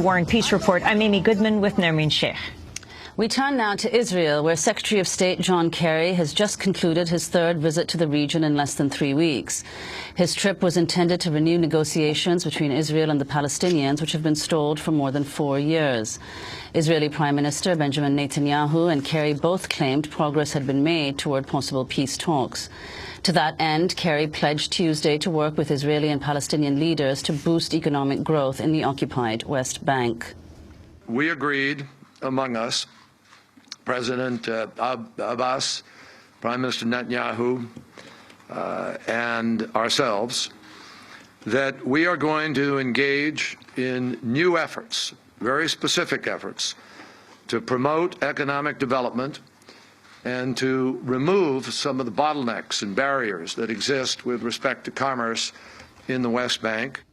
War and Peace Report. I'm Amy Goodman with Nermeen Sheikh. We turn now to Israel, where Secretary of State John Kerry has just concluded his third visit to the region in less than 3 weeks. His trip was intended to renew negotiations between Israel and the Palestinians, which have been stalled for more than 4 years. Israeli Prime Minister Benjamin Netanyahu and Kerry both claimed progress had been made toward possible peace talks. To that end, Kerry pledged Tuesday to work with Israeli and Palestinian leaders to boost economic growth in the occupied West Bank. We agreed among us, President Abbas, Prime Minister Netanyahu, and ourselves, that we are going to engage in new efforts, very specific efforts, to promote economic development and to remove some of the bottlenecks and barriers that exist with respect to commerce in the West Bank.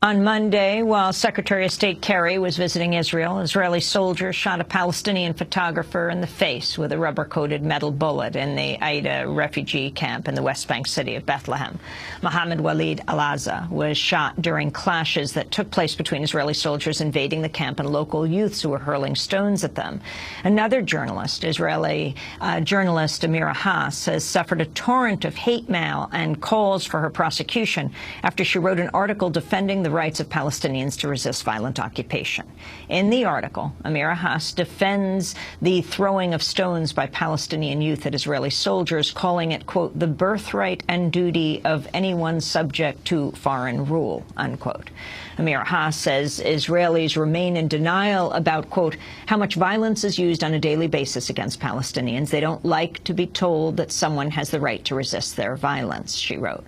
On Monday, while Secretary of State Kerry was visiting Israel, Israeli soldiers shot a Palestinian photographer in the face with a rubber-coated metal bullet in the Aida refugee camp in the West Bank city of Bethlehem. Mohammed Walid Al-Azza was shot during clashes that took place between Israeli soldiers invading the camp and local youths who were hurling stones at them. Another journalist, Israeli journalist Amira has suffered a torrent of hate mail and calls for her prosecution after she wrote an article defending the rights of Palestinians to resist violent occupation. In the article, Amira defends the throwing of stones by Palestinian youth at Israeli soldiers, calling it, quote, the birthright and duty of anyone subject to foreign rule, unquote. Amira says Israelis remain in denial about, quote, how much violence is used on a daily basis against Palestinians. They don't like to be told that someone has the right to resist their violence, she wrote.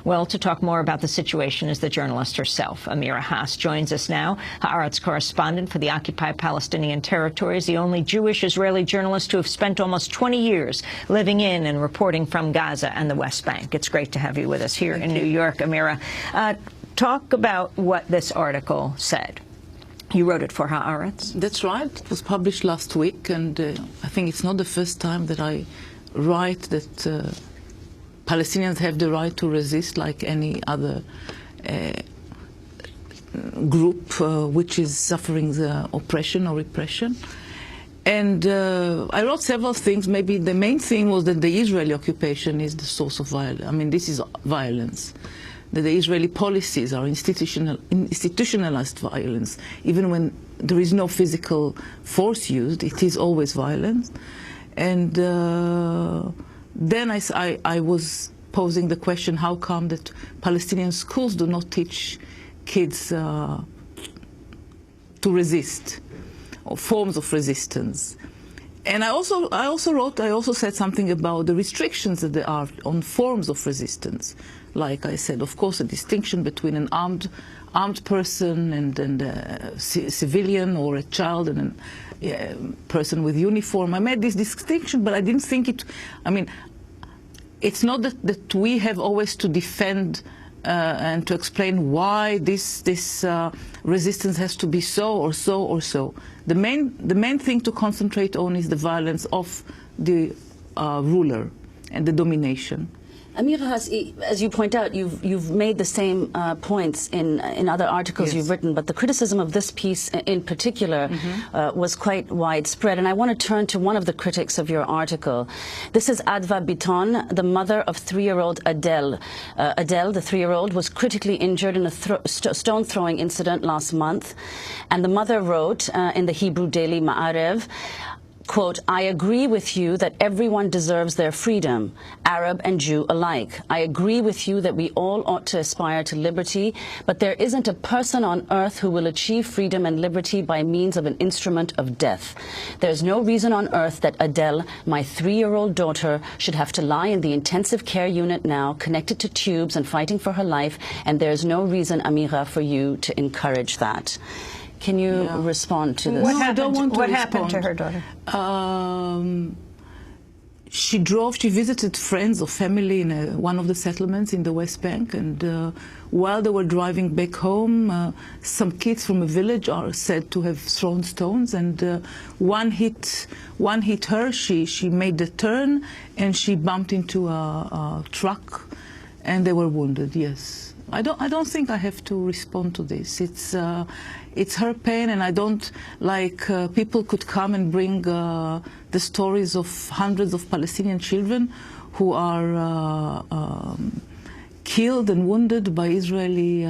Well, to talk more about the situation is the journalist herself. Amira joins us now, Haaretz correspondent for the occupied Palestinian territories, the only Jewish Israeli journalist to have spent almost 20 years living in and reporting from Gaza and the West Bank. It's great to have you with us here in New York, Amira. Talk about what this article said. You wrote it for Haaretz? That's right. It was published last week, and I think it's not the first time that I write that Palestinians have the right to resist like any other group which is suffering the oppression or repression. And I wrote several things. Maybe the main thing was that the Israeli occupation is the source of violence. I mean, this is violence. That the Israeli policies are institutionalized violence. Even when there is no physical force used, it is always violence. And then I was posing the question, how come that Palestinian schools do not teach kids to resist, or forms of resistance? And I also said something about the restrictions that there are on forms of resistance. Like I said, of course, a distinction between an armed person and a civilian, or a child and a person with uniform. I made this distinction, but I didn't think it. I mean, it's not that we have always to defend and to explain why this resistance has to be so or so or so. The main thing to concentrate on is the violence of the ruler and the domination. Amira, as you point out, you've made the same points in other articles Yes. you've written, but the criticism of this piece in particular was quite widespread. And I want to turn to one of the critics of your article. This is Adva Biton, the mother of 3-year-old Adele. Adele, the 3-year-old, was critically injured in a stone-throwing incident last month. And the mother wrote in the Hebrew daily Ma'arev, quote, I agree with you that everyone deserves their freedom, Arab and Jew alike. I agree with you that we all ought to aspire to liberty, but there isn't a person on earth who will achieve freedom and liberty by means of an instrument of death. There's no reason on earth that Adele, my 3-year-old daughter, should have to lie in the intensive care unit now, connected to tubes and fighting for her life, and there's no reason, Amira, for you to encourage that. Can you respond to this? What happened to her daughter? She visited friends or family in one of the settlements in the West Bank, and while they were driving back home, some kids from a village are said to have thrown stones, and one hit her. She made the turn, and she bumped into a truck, and they were wounded. Yes. I don't think I have to respond to this. It's her pain, and I don't like people could come and bring the stories of hundreds of Palestinian children who are killed and wounded by Israeli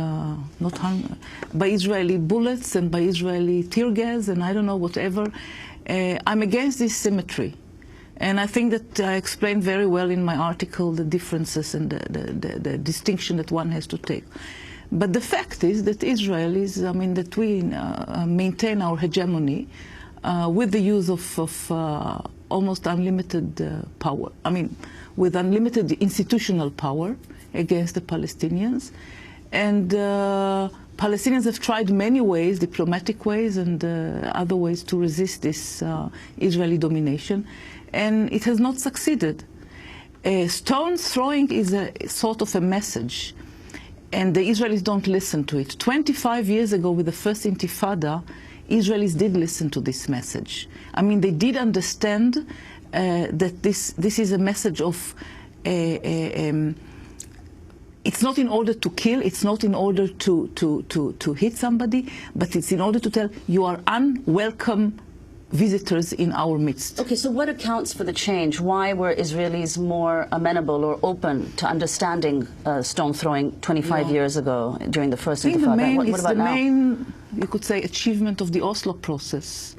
by Israeli bullets and by Israeli tear gas and I don't know whatever. I'm against this symmetry, and I think that I explained very well in my article the differences and the distinction that one has to take. But the fact is that Israel is, I mean, that we maintain our hegemony with the use of almost unlimited power. I mean, with unlimited institutional power against the Palestinians. And Palestinians have tried many ways, diplomatic ways and other ways, to resist this Israeli domination, and it has not succeeded. Stone throwing is a sort of a message, and the Israelis don't listen to it. 25 years ago, with the first Intifada, Israelis did listen to this message. I mean, they did understand that this is a message of it's not in order to kill, it's not in order to hit somebody, but it's in order to tell you are unwelcome visitors in our midst. Okay, so what accounts for the change? Why were Israelis more amenable or open to understanding stone throwing 25 years ago during the first Intifada? What about now? The main, you could say, achievement of the Oslo process,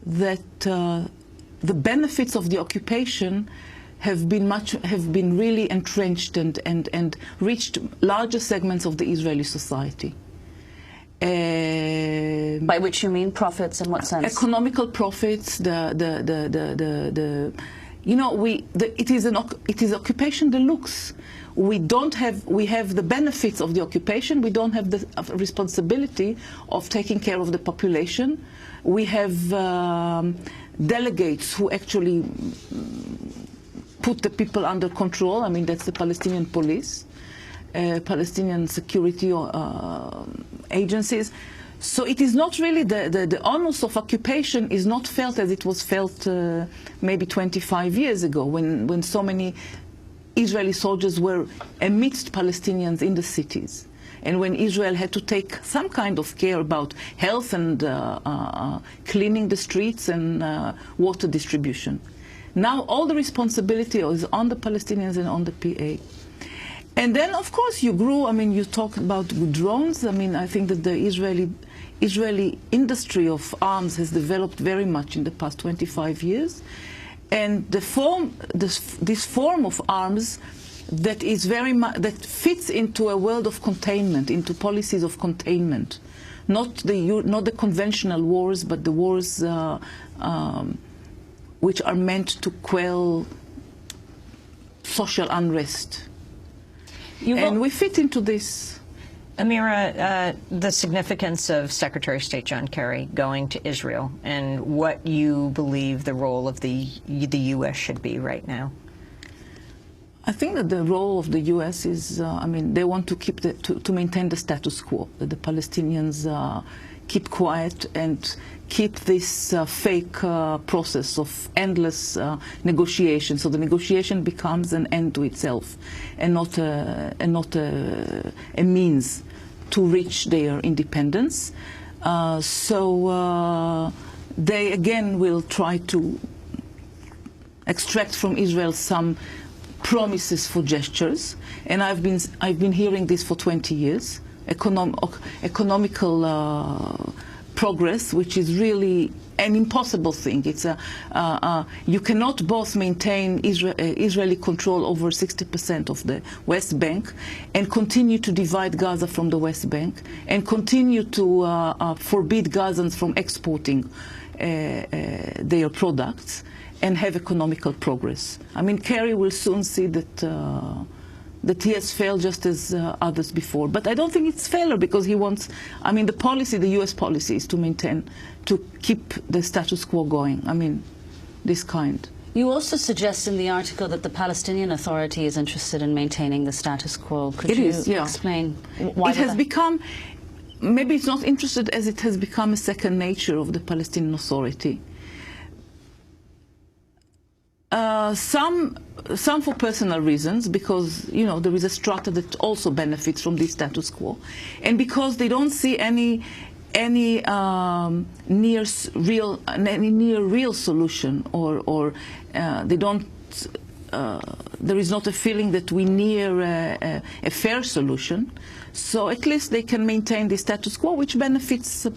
that the benefits of the occupation have been really entrenched and reached larger segments of the Israeli society. By which you mean profits? In what sense? Economical profits. It is occupation deluxe. We have the benefits of the occupation. We don't have the responsibility of taking care of the population. We have delegates who actually put the people under control. I mean, that's the Palestinian police, Palestinian security agencies. So it is not really the onus of occupation is not felt as it was felt maybe 25 years ago, when so many Israeli soldiers were amidst Palestinians in the cities, and when Israel had to take some kind of care about health and cleaning the streets and water distribution. Now all the responsibility is on the Palestinians and on the PA. And then, of course, you grew. I mean, you talk about drones. I mean, I think that the Israeli industry of arms has developed very much in the past 25 years. And this form of arms that is very much, that fits into a world of containment, into policies of containment, not the conventional wars, but the wars which are meant to quell social unrest. And we fit into this. Amira, the significance of Secretary of State John Kerry going to Israel and what you believe the role of the U.S. should be right now. I think that the role of the U.S. is, I mean, they want to keep to maintain the status quo, that the Palestinians keep quiet and keep this fake process of endless negotiation. So the negotiation becomes an end to itself, and not a means to reach their independence. So they again will try to extract from Israel some promises for gestures, and I've been hearing this for 20 years. Economical progress, which is really an impossible thing. It's you cannot both maintain Israeli control over 60% of the West Bank and continue to divide Gaza from the West Bank and continue to forbid Gazans from exporting their products and have economical progress. I mean, Kerry will soon see that that he has failed just as others before. But I don't think it's failure, because he wants, I mean, the policy, the US policy is to maintain, to keep the status quo going. I mean, this kind. You also suggest in the article that the Palestinian Authority is interested in maintaining the status quo. Could you explain why? It has become, maybe it's not interested as it has become a second nature of the Palestinian Authority. Some for personal reasons, because, you know, there is a strata that also benefits from this status quo, and because they don't see any any near real solution, or they don't. There is not a feeling that we near a fair solution. So at least they can maintain the status quo, which benefits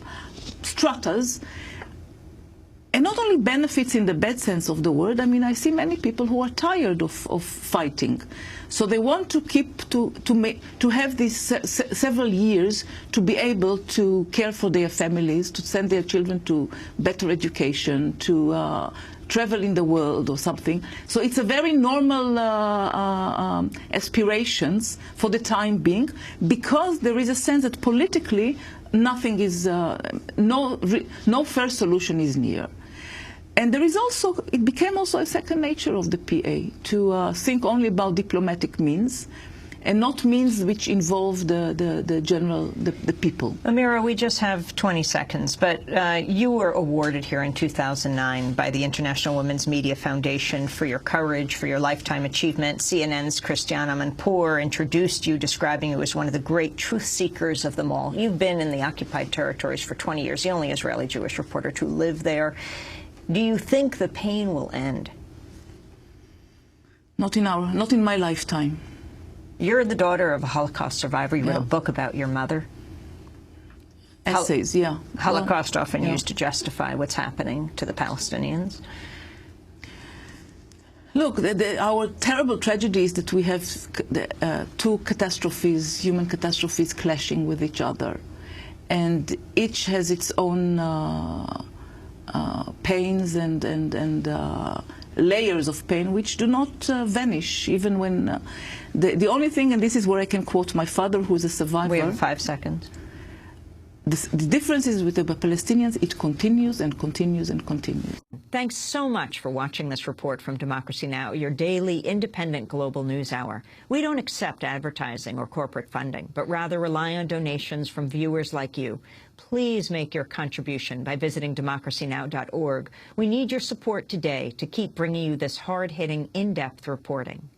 stratas. And not only benefits in the bad sense of the word. I mean, I see many people who are tired of fighting, so they want to keep to have these several years to be able to care for their families, to send their children to better education, to travel in the world or something. So it's a very normal aspirations for the time being, because there is a sense that politically nothing is no fair solution is near. And there is also, it became also a second nature of the PA to think only about diplomatic means, and not means which involve the people. Amira, we just have 20 seconds, but you were awarded here in 2009 by the International Women's Media Foundation for your courage, for your lifetime achievement. CNN's Christiane Amanpour introduced you, describing you as one of the great truth seekers of them all. You've been in the occupied territories for 20 years, the only Israeli Jewish reporter to live there. Do you think the pain will end? Not in my lifetime. You're the daughter of a Holocaust survivor. You wrote a book about your mother. Essays, yeah. Holocaust often used to justify what's happening to the Palestinians. Look, our terrible tragedy is that we have two catastrophes, human catastrophes, clashing with each other, and each has its own pains and layers of pain which do not vanish, even when the only thing, and this is where I can quote my father, who is a survivor. We have 5 seconds. The difference is with the Palestinians, it continues and continues and continues. Thanks so much for watching this report from Democracy Now!, your daily independent global news hour. We don't accept advertising or corporate funding, but rather rely on donations from viewers like you. Please make your contribution by visiting democracynow.org. We need your support today to keep bringing you this hard-hitting, in-depth reporting.